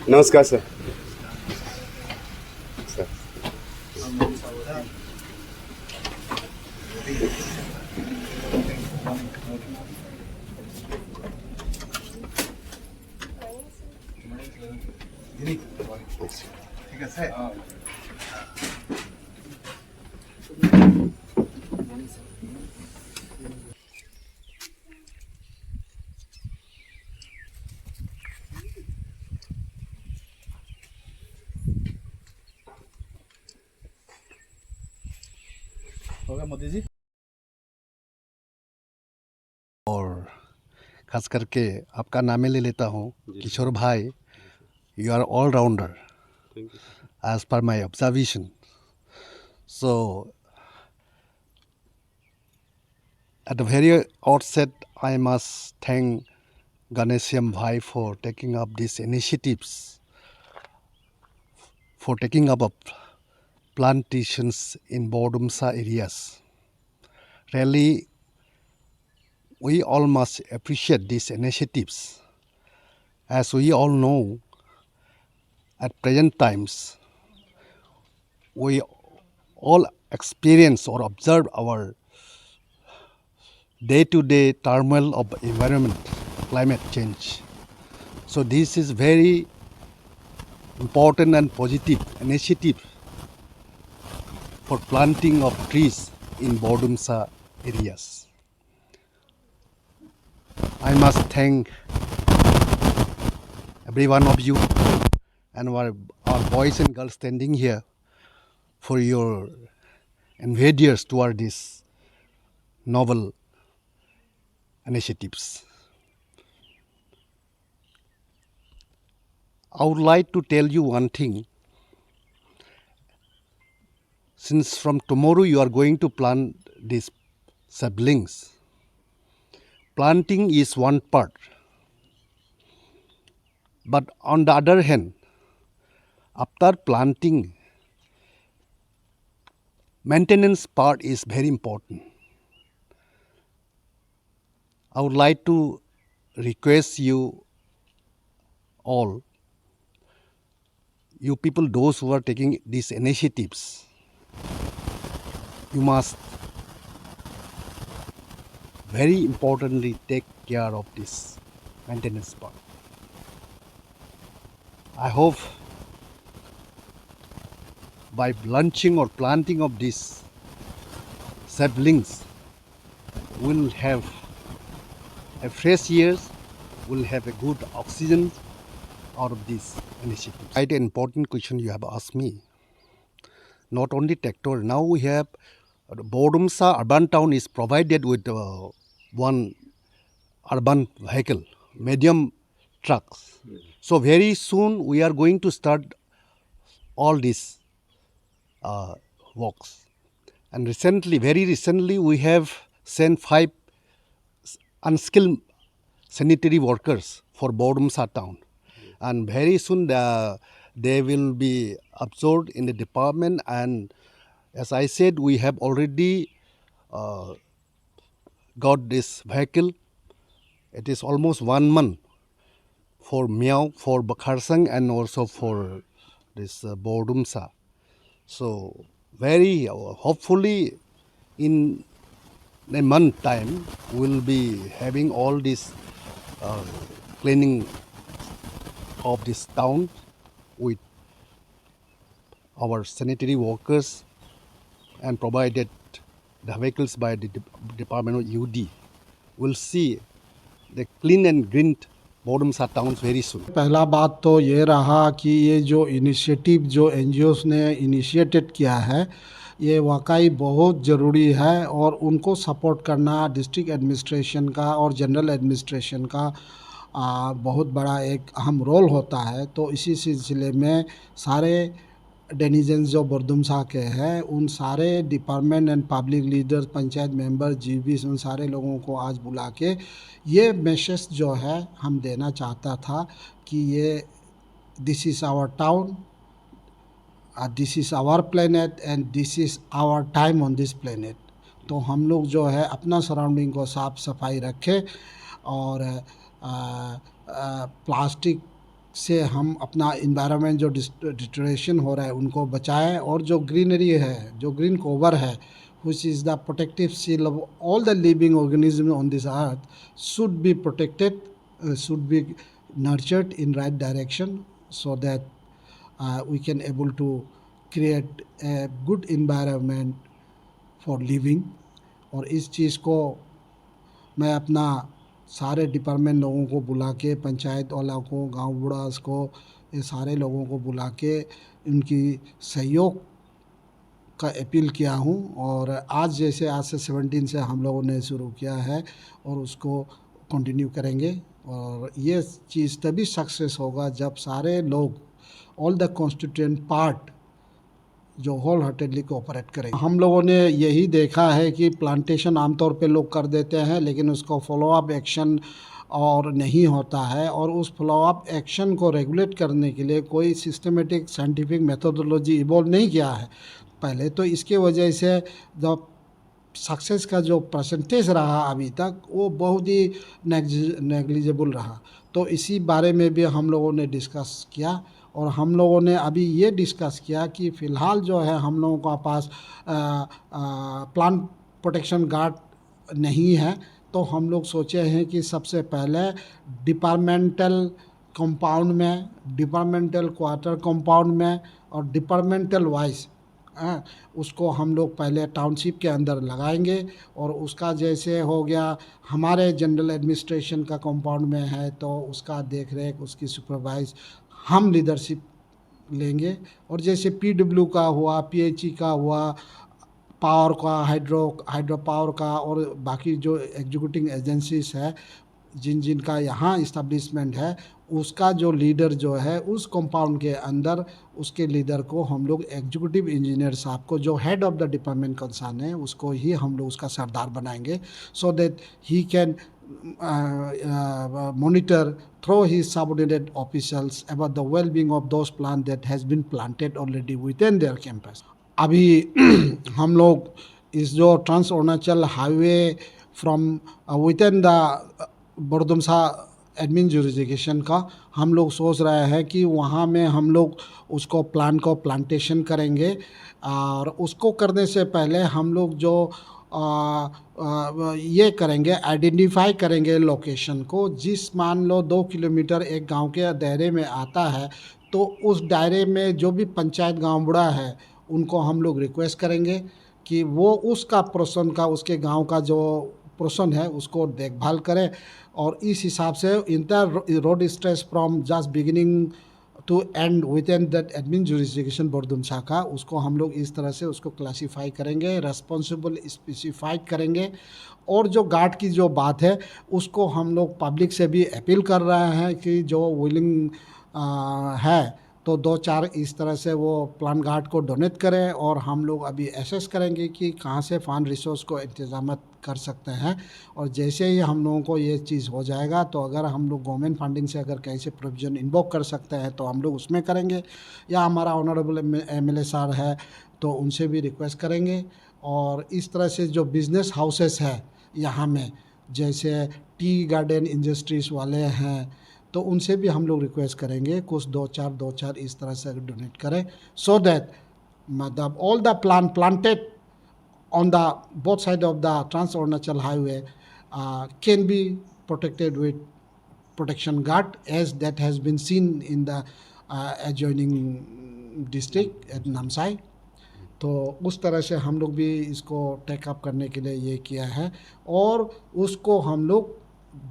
नमस्कार sir. Sir ঠিক আছে। हो गया मोदी जी। और खास करके आपका नाम ले लेता हूँ किशोर भाई, you are all rounder thank you as per my observation. So at the very outset, I must thank Ganesham Bhai for taking up these initiatives, for taking up plantations in Bordumsa areas. Really, we all must appreciate these initiatives. As we all know, at present times, we all experience or observe our day-to-day turmoil of environment, climate change. So this is very important and positive initiative for planting of trees in Bordumsa areas. I must thank every one of you and our boys and girls standing here for your endeavors toward these novel initiatives. I would like to tell you one thing. Since from tomorrow you are going to plant these saplings, planting is one part. But on the other hand, after planting, maintenance part is very important. I would like to request you all, you people, those who are taking these initiatives, you must very importantly take care of this maintenance part. I hope by launching or planting of these saplings, we'll have a fresh year, we'll have a good oxygen out of this initiative. Quite an important question you have asked me. Not only tractor, now we have Bordumsa urban town is provided with one urban vehicle, medium trucks. So very soon we are going to start all these works. And recently, very recently, we have sent 5 unskilled sanitary workers for Bordumsa town. And very soon they will be absorbed in the department. And as I said, we have already got this vehicle. It is almost 1 month for Miao, for Bakharsang, and also for this Bordumsa. So very hopefully in a month time we'll be having all this cleaning of this town with our sanitary workers and provided the vehicles by the Department of UD. We'll see the clean and green Bordumsa towns very soon. पहला बात तो ये रहा कि ये जो initiative जो NGOs ने इनिशिएटेड किया है ये वाकई बहुत ज़रूरी है और उनको सपोर्ट करना डिस्ट्रिक्ट एडमिनिस्ट्रेशन का और जनरल एडमिनिस्ट्रेशन का बहुत बड़ा एक अहम रोल होता है। तो इसी सिलसिले में सारे डेनिजेंस जो बरदुमसा के हैं उन सारे department and public leaders, panchayat member, GBs, उन सारे लोगों को आज बुला के ये मैसेज जो है हम देना चाहता था कि ये this is our town, this is our planet and this is our time on this planet. तो हम लोग जो है अपना सराउंडिंग को साफ़ सफाई रखें और प्लास्टिक से हम अपना इन्वायरमेंट जो डिटरेशन हो रहा है उनको बचाएं, और जो ग्रीनरी है, जो ग्रीन कोवर है, which is the protective seal of all the living organisms on this earth, should be protected, should be nurtured in right direction, so that we can able to create a good environment for living. और इस चीज़ को मैं अपना सारे department लोगों को बुला के, पंचायत वाला को, गांव बूढ़ास को, ये सारे लोगों को बुला के उनकी सहयोग का अपील किया हूँ। और आज से 17 से हम लोगों ने शुरू किया है और उसको कंटिन्यू करेंगे। और ये चीज़ तभी सक्सेस होगा जब सारे लोग, ऑल द कॉन्स्टिट्यूएंट पार्ट, जो होल हार्टेडली कोऑपरेट करेंगे। हम लोगों ने यही देखा है कि प्लांटेशन आमतौर पे लोग कर देते हैं, लेकिन उसको फॉलो अप एक्शन और नहीं होता है, और उस फॉलो अप एक्शन को रेगुलेट करने के लिए कोई सिस्टमेटिक साइंटिफिक मेथोडोलॉजी इवॉल्व नहीं किया है पहले। तो इसके वजह से जब सक्सेस का जो परसेंटेज रहा अभी तक, वो बहुत ही नेग्लिजिबल रहा। तो इसी बारे में भी हम लोगों ने डिस्कस किया, और हम लोगों ने अभी ये डिस्कस किया कि फ़िलहाल जो है हम लोगों के पास प्लांट प्रोटेक्शन गार्ड नहीं है। तो हम लोग सोचे हैं कि सबसे पहले डिपार्टमेंटल कंपाउंड में, डिपार्टमेंटल क्वार्टर कंपाउंड में और डिपार्टमेंटल वाइज उसको हम लोग पहले टाउनशिप के अंदर लगाएंगे। और उसका जैसे हो गया हमारे जनरल एडमिनिस्ट्रेशन का कंपाउंड में है, तो उसका देख रेख, उसकी सुपरवाइज हम लीडरशिप लेंगे। और जैसे पीडब्ल्यू का हुआ, पीएचई का हुआ, पावर का, हाइड्रो पावर का, और बाकी जो एग्जीक्यूटिंग एजेंसीज है जिनका यहाँ इस्टेब्लिशमेंट है, उसका जो लीडर जो है उस कंपाउंड के अंदर, उसके लीडर को हम लोग एग्जीक्यूटिव इंजीनियर साहब को, जो head of the department concern है, उसको ही हम लोग उसका सरदार बनाएंगे, so that he can monitor through his subordinate officials about the well-being of those plants that has been planted already within their campus. अभी हम लोग इस जो trans Arunachal highway from within the Bordumsa admin jurisdiction का हम लोग सोच रहे हैं कि वहाँ में हम लोग उसको प्लांटेशन करेंगे। और उसको करने से पहले हम लोग जो ये करेंगे, आइडेंटिफाई करेंगे लोकेशन को। जिस मान लो 2 किलोमीटर एक गांव के दायरे में आता है, तो उस दायरे में जो भी पंचायत गांव बूढ़ा है, उनको हम लोग रिक्वेस्ट करेंगे कि वो उसका पोर्शन का, उसके गांव का जो पोर्शन है उसको देखभाल करें। और इस हिसाब से inter road stretch from just beginning to end with in that admin jurisdiction Bordumsa का, उसको हम लोग इस तरह से उसको क्लासीफाई करेंगे, रेस्पॉन्सिबल स्पेसिफाइड करेंगे। और जो गार्ड की जो बात है, उसको हम लोग पब्लिक से भी अपील कर रहे हैं कि जो विलिंग है तो 2-4 इस तरह से वो प्लान गार्ड को डोनेट करें। और हम लोग अभी एसेस करेंगे कि कहाँ से फंड रिसोर्स को इंतजाम कर सकते हैं। और जैसे ही हम लोगों को ये चीज़ हो जाएगा, तो अगर हम लोग गवर्नमेंट फंडिंग से अगर कहीं से प्रोविजन इन्वोक कर सकते हैं तो हम लोग उसमें करेंगे, या हमारा ऑनरेबल एमएलए सर है तो उनसे भी रिक्वेस्ट करेंगे। और इस तरह से जो बिज़नेस हाउसेस है यहाँ में, जैसे टी गार्डन इंडस्ट्रीज़ वाले हैं, तो उनसे भी हम लोग रिक्वेस्ट करेंगे कुछ 2-4 इस तरह से डोनेट करें, सो दैट मतलब all the planted on the both side of the Trans Arunachal Highway can be protected with protection guard, as that has been seen in the adjoining district at Namsai. तो उस तरह से हम लोग भी इसको take up करने के लिए ये किया है। और उसको हम लोग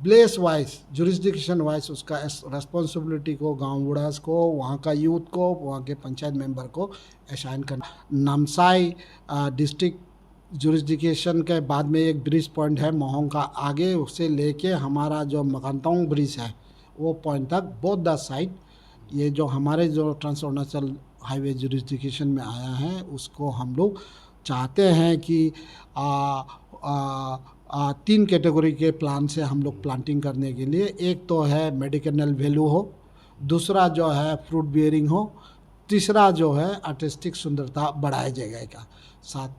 ब्लेस वाइज, जुरिसडिक्शन वाइज उसका रेस्पॉन्सिबिलिटी को गांव बूढ़ास को, वहाँ का यूथ को, वहाँ के पंचायत मेंबर को असाइन करना। नामसाई डिस्ट्रिक्ट जुरिसडिक्शन के बाद में एक ब्रिज पॉइंट है मोहोंग का आगे, उससे लेके हमारा जो मकानतोंग ब्रिज है वो पॉइंट तक, बोथ द साइड, ये जो हमारे जो ट्रांस अरुणाचल हाईवे जुरिसडिक्शन में आया है, उसको हम लोग चाहते हैं कि 3 कैटेगरी के प्लांट से हम लोग प्लांटिंग करने के लिए। एक तो है मेडिसिनल वैल्यू हो, दूसरा जो है फ्रूट बियरिंग हो, तीसरा जो है आर्टिस्टिक सुंदरता बढ़ाए जगह का साथ,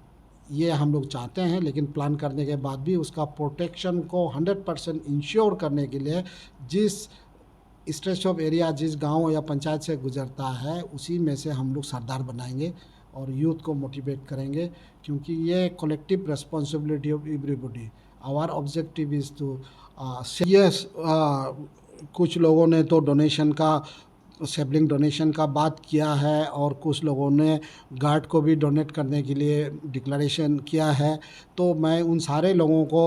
ये हम लोग चाहते हैं। लेकिन प्लान करने के बाद भी उसका प्रोटेक्शन को 100% इंश्योर करने के लिए जिस स्ट्रेच ऑफ एरिया जिस गांव या पंचायत से गुजरता है उसी में से हम लोग सरदार बनाएंगे और यूथ को मोटिवेट करेंगे, क्योंकि ये collective responsibility of everybody. Our objective is to yes. कुछ लोगों ने तो डोनेशन का सेबलिंग डोनेशन का बात किया है और कुछ लोगों ने गार्ड को भी डोनेट करने के लिए डिक्लेरेशन किया है। तो मैं उन सारे लोगों को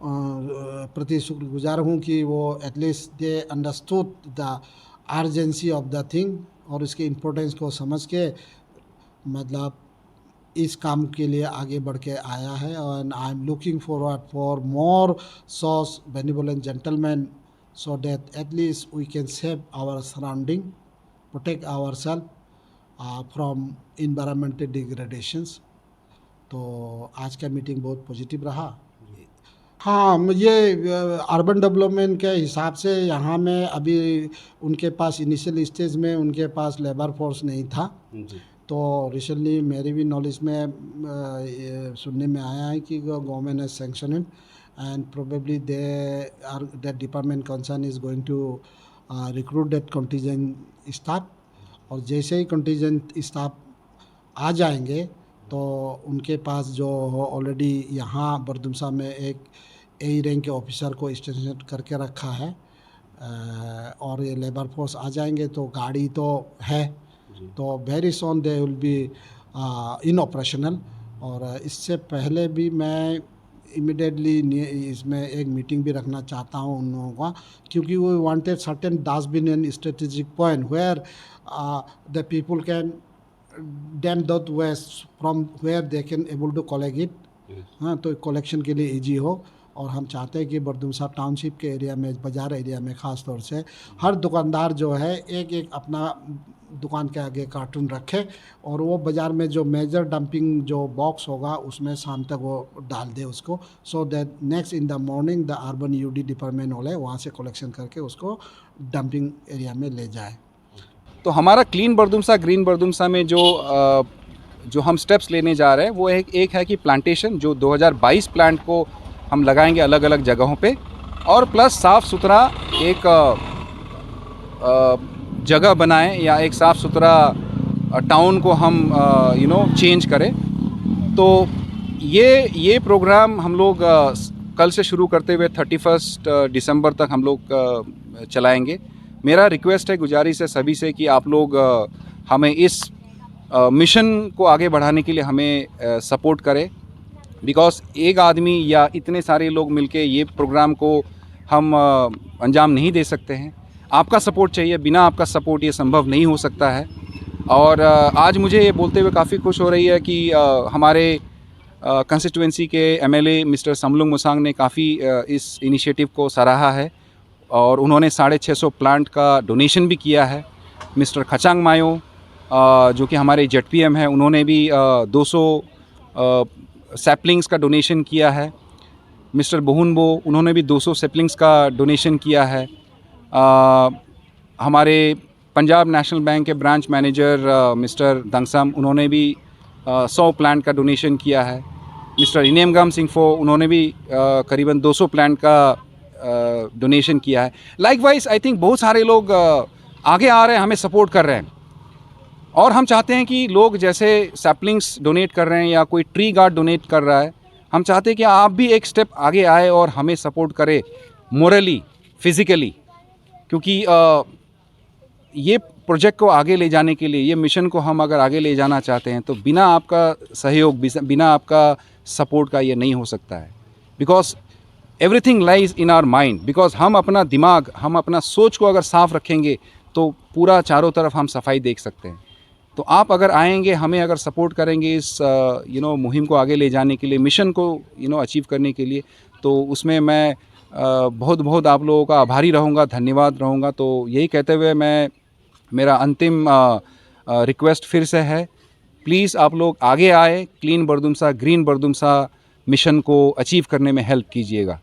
प्रति शुक्रगुजार हूँ कि वो at least they understood the urgency of the thing और इसके इम्पोर्टेंस को समझ के मतलब इस काम के लिए आगे बढ़ के आया है। And I am looking forward for more sauce benevolent gentleman so that at least we can save our surrounding, protect ourselves from environmental degradations। तो आज का मीटिंग बहुत पॉजिटिव रहा। हाँ, ये अर्बन डेवलपमेंट के हिसाब से यहाँ में अभी उनके पास इनिशियल स्टेज में उनके पास लेबर फोर्स नहीं था जी। तो रिसेंटली मेरी भी नॉलेज में सुनने में आया है कि गवर्नमेंट ने sanction it and probably that department concern is going to recruit that contingent staff। और जैसे ही contingent staff आ जाएंगे तो उनके पास जो ऑलरेडी यहाँ बरदुमसा में एक ए रैंक के ऑफिसर को स्टेशन करके रखा है और ये लेबर फोर्स आ जाएंगे तो गाड़ी तो है तो very soon they will be in operational. और इससे पहले भी मैं इमिडिएटली इसमें एक मीटिंग भी रखना चाहता हूँ उन लोगों का, क्योंकि वो wanted certain dustbin and strategic point where the people can dump that waste from where they can able to collect it. हाँ, तो कलेक्शन के लिए इजी हो। और हम चाहते हैं कि बरदुमसा टाउनशिप के एरिया में, बाज़ार एरिया में ख़ास तौर से हर दुकानदार जो है एक एक अपना दुकान के आगे कार्टून रखे और वो बाज़ार में जो मेजर डंपिंग जो बॉक्स होगा उसमें शाम तक वो डाल दे उसको, so that next in the morning the urban UD department वाले वहाँ से कलेक्शन करके उसको डंपिंग एरिया में ले जाए। तो हमारा क्लीन बरदुमसा ग्रीन बरदुमसा में जो हम स्टेप्स लेने जा रहे हैं वो एक है कि प्लांटेशन जो 2022 प्लांट को हम लगाएंगे अलग अलग जगहों पे, और प्लस साफ़ सुथरा एक जगह बनाएं या एक साफ़ सुथरा टाउन को हम चेंज करें। तो ये प्रोग्राम हम लोग कल से शुरू करते हुए 31 दिसंबर तक हम लोग चलाएंगे। मेरा रिक्वेस्ट है, गुजारिश है सभी से कि आप लोग हमें इस मिशन को आगे बढ़ाने के लिए हमें सपोर्ट करें, बिकॉज़ एक आदमी या इतने सारे लोग मिलके ये प्रोग्राम को हम अंजाम नहीं दे सकते हैं। आपका सपोर्ट चाहिए, बिना आपका सपोर्ट ये संभव नहीं हो सकता है। और आज मुझे ये बोलते हुए काफ़ी खुश हो रही है कि हमारे कंस्टिट्यूएंसी के एमएलए मिस्टर समलुंग मुसांग ने काफ़ी इस इनिशिएटिव को सराहा है और उन्होंने 650 प्लांट का डोनेशन भी किया है। मिस्टर खचांग मायो जो कि हमारे जेडपीएम हैं, उन्होंने भी 200 सैपलिंग्स का डोनेशन किया है। मिस्टर बोहुनबो उन्होंने भी 200 सैपलिंग्स का डोनेशन किया है। हमारे पंजाब नेशनल बैंक के ब्रांच मैनेजर मिस्टर दंगसम उन्होंने भी 100 प्लांट का डोनेशन किया है। मिस्टर इनेमगाम सिंगफो उन्होंने भी करीबन 200 प्लांट का डोनेशन किया है। लाइकवाइज आई थिंक बहुत सारे लोग आगे आ रहे हैं, हमें सपोर्ट कर रहे हैं, और हम चाहते हैं कि लोग जैसे सैपलिंग्स डोनेट कर रहे हैं या कोई ट्री गार्ड डोनेट कर रहा है, हम चाहते हैं कि आप भी एक स्टेप आगे आए और हमें सपोर्ट करें मोरली, फिज़िकली, क्योंकि ये प्रोजेक्ट को आगे ले जाने के लिए, ये मिशन को हम अगर आगे ले जाना चाहते हैं तो बिना आपका सहयोग, बिना आपका सपोर्ट का ये नहीं हो सकता है। Because everything lies in our mind. Because हम अपना दिमाग, हम अपना सोच को अगर साफ़ रखेंगे तो पूरा चारों तरफ हम सफाई देख सकते हैं। तो आप अगर आएंगे, हमें अगर सपोर्ट करेंगे इस मुहिम को आगे ले जाने के लिए, मिशन को अचीव करने के लिए, तो उसमें मैं बहुत बहुत आप लोगों का आभारी रहूँगा, धन्यवाद रहूँगा। तो यही कहते हुए मेरा अंतिम रिक्वेस्ट फिर से है, प्लीज़ आप लोग आगे आए, क्लीन बरदुमसा ग्रीन बरदुमसा मिशन को अचीव करने में हेल्प कीजिएगा।